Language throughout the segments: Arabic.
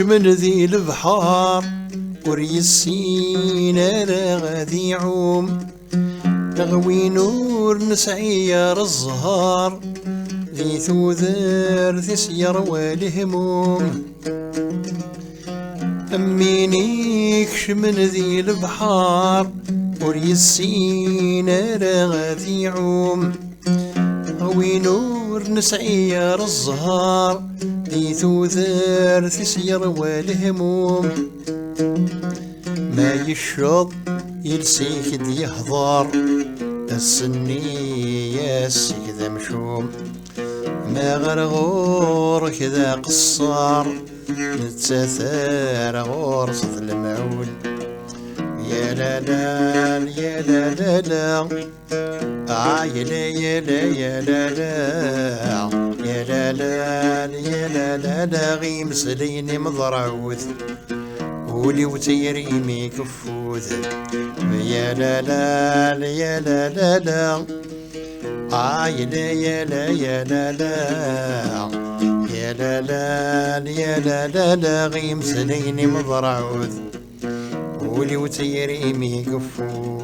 من ذي البحار وريسين انا غادي يعوم نغوي نور نسعير الزهار ذي ثوذر ذي سير والهموم أمينيكش من ذي البحار وريسين انا غادي يعوم نغوي نور نسعير الزهار ذي ثوذر ذي سير والهموم ما يشرب يلسيك دي يهضر السني ياسك ذا مشوم ما غرغور كذا قصار نتساثر غرصة المعول يا لا لا يا لا لا لا يا لا يا لا يا لا لا يا لا لا يا لا لا لا غيم سليني مضرعوث ولي وتيريمي كفوذ يا لا لا يا لا لا لا يا لا يا لا يا لا لا يا لا لا يا لا لا لا غيم سليني مضرعوذ ولي وتيريمي كفوذ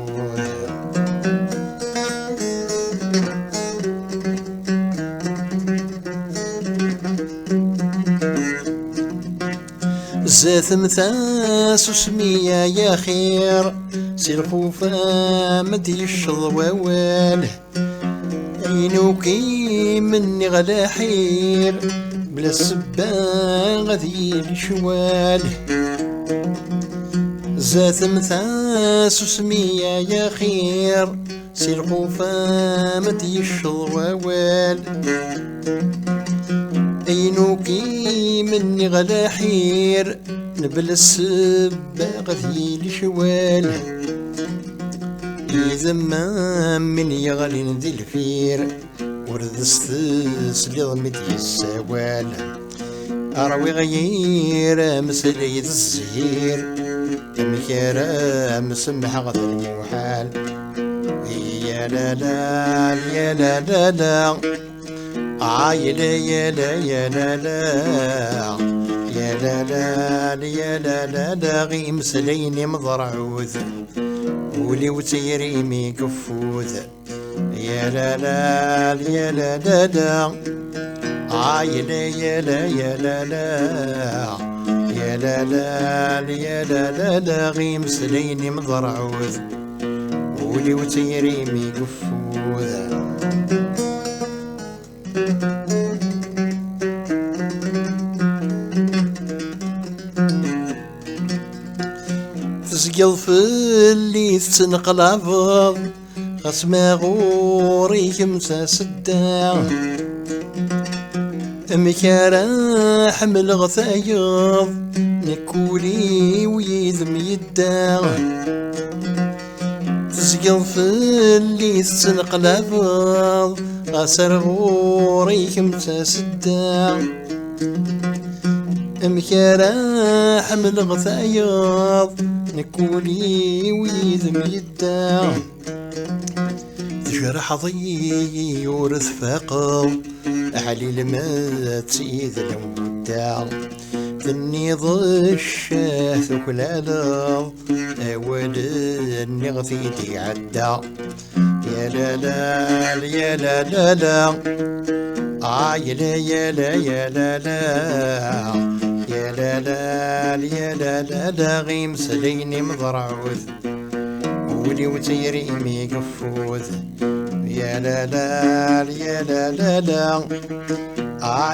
زات مثاس وسمية يا خير سير خوفا مدي الشضواوال عينوكي مني غلا حير بلا السبان غذي الشوال زات مثاس وسمية يا خير سير خوفا مدي الشضواوال عينوكي مني غلا حير نبل السباق ذي الشوال إذا ما من يغلي ذي الفير ورد استسلي مدي السوال أروي غير مسلي الزهير مكيرا مسمح غض المحال يا لا لا يا لا لا لا يا لا يا لا يا لا لا يا لا لا يا لا لا لا غيم سليني مضرعوذ ولي وتيريمي كفوذ يا لا لا يا لا لا لا يا لا يا لا يا لا لا يا لا لا يا لا لا لا غيم سليني مضرعوذ ولي وتيريمي كفوذ تسقل في اللي تنقلب غسما غوري كمسا سدا مكارا حمل غثايض نكولي ويذم يدا تسقل في اللي تنقلب غسر غوري كمسا سدا مكارا حمل غثايض نكولي ويذم يدا تجرح ضي يورث فاقل علي لما تسيد المبدع ذني ضشاث وكلالا أول النغفيدي عدا يا لا لا يا لا لا لا يا لا يا لا يا لا لا يا لا لا يا لا لا لا غيم سليني مضرعوذ ولي وتيريمي كفوذ يا لا لا يا لا لا لا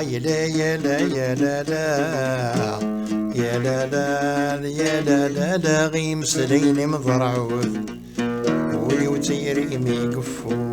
يا لا يا لا يا لا لا يا لا لا يا لا لا لا غيم سليني مضرعوذ ولي وتيريمي كفوذ